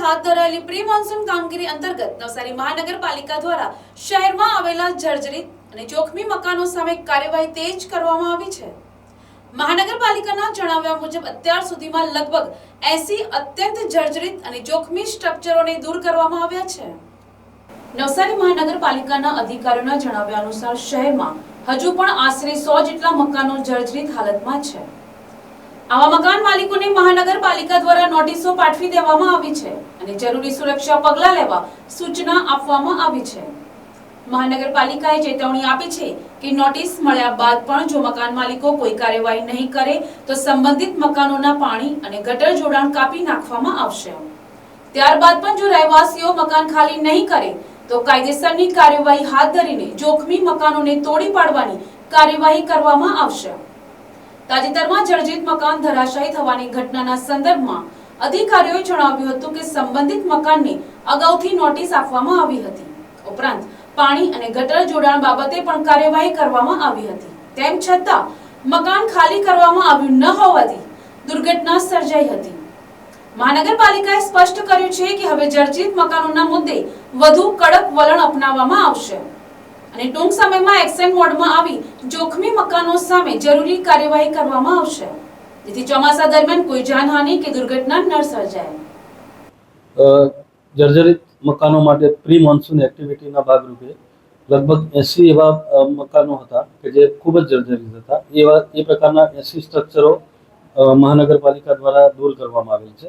હાથ ધરાયેલી pre monsoon કામગીરી અંતર્ગત નવસારી મહાનગરપાલિકા દ્વારા શહેરમાં આવેલા જર્જરિત અને જોખમી મકાનો સામે કાર્યવાહી તેજ કરવામાં આવી છે। મહાનગરપાલિકાના જણાવ્યા મુજબ અત્યાર સુધીમાં લગભગ 80 અત્યંત જર્જરિત અને જોખમી સ્ટ્રક્ચરોને દૂર કરવામાં આવ્યા છે। નવસારી મહાનગરપાલિકાના અધિકારીઓના જણાવ્યા અનુસાર શહેરમાં હજુ પણ આશરે 100 જેટલા મકાનો જર્જરિત હાલતમાં છે। આવા મકાન માલિકોને મહાનગરપાલિકા દ્વારા નોટિસો પાઠવી દેવામાં આવી છે અને જરૂરી સુરક્ષા પગલાં લેવા સૂચના આપવામાં આવી છે। મહાનગરપાલિકાએ ચેતવણી આપી છે કે નોટિસ મળ્યા બાદ પણ જો મકાન માલિકો કોઈ કાર્યવાહી નહીં કરે તો સંબંધિત મકાનોના પાણી અને ગટર જોડાણ કાપી નાખવામાં આવશે। ત્યારબાદ પણ જો રહેવાસીઓ મકાન ખાલી નહીં કરે તો કાયદેસરની કાર્યવાહી હાથ ધરીને જોખમી મકાનોને તોડી પાડવાની કાર્યવાહી કરવામાં આવશે। તાજેતરમાં જર્જરિત મકાન ધરાશાયી થવાની ઘટનાના સંદર્ભમાં અધિકારીઓએ જણાવ્યું હતું કે સંબંધિત મકાનને અગાઉથી નોટિસ આપવામાં આવી હતી। ઉપરાંત પાણી અને ગટર જોડાણ બાબતે પણ કાર્યવાહી કરવામાં આવી હતી। તેમ છતાં મકાન ખાલી કરવામાં આવ્યું ન હોવાથી દુર્ઘટના સર્જાઈ હતી। મહાનગરપાલિકાએ સ્પષ્ટ કર્યું છે કે હવે જર્જરિત મકાનોના મુદ્દે વધુ કડક વલણ અપનાવવામાં આવશે અને ટૂંક સમયમાં એક્શન મોડમાં આવી જોખમી મકાનો સામે જરૂરી કાર્યવાહી કરવામાં આવશે જેથી ચોમાસા દરમિયાન કોઈ જાનહાનિ કે દુર્ઘટના ન સર્જાય। જર્જરિત મકાનો માટે પ્રી મોન્સૂન એક્ટિવિટીના ભાગરૂપે લગભગ 80 એવા મકાનો હતા કે જે ખૂબ જ જર્જરિત હતા। એ પ્રકારના 80 સ્ટ્રક્ચરો મહાનગરપાલિકા દ્વારા દૂર કરવામાં આવેલ છે।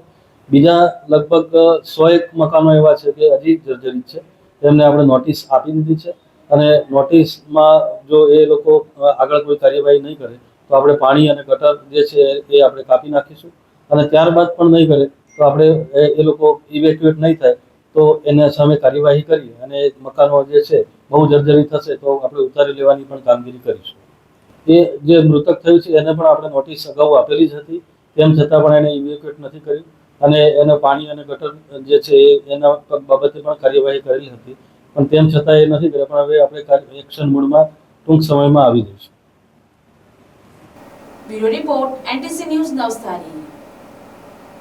બીજા લગભગ 101 મકાનો એવા છે કે હજી જર્જરિત છે, તેમને આપણે નોટિસ આપી દીધી છે અને નોટિસમાં જો એ લોકો આગળ કોઈ કાર્યવાહી નહીં કરે તો આપણે પાણી અને ગટર જે છે એ આપણે કાપી નાખીશું અને ત્યારબાદ પણ નહીં કરે તો આપણે એ લોકો ઇવેક્યુએટ નહીં થાય તો એના સામે કાર્યવાહી કરી અને મકાનો જે છે બહુ જર્જરિત થશે તો આપણે ઉતારી લેવાની પણ કામગીરી કરીશું। એ જે મૃતક થયું છે એને પણ આપણે નોટિસ અગાઉ આપેલી જ હતી, તેમ છતાં પણ એને ઇવેક્યુએટ નથી કર્યું અને એને પાણી અને ગટર જે છે એના બાબતે પણ કાર્યવાહી કરેલી હતી, પણ તેમ છતાં એ નથી કર્યા। પણ હવે આપણે એક્શન મોડમાં ટૂંક સમયમાં આવી જઈશું। Bureau report NTC news Navsari.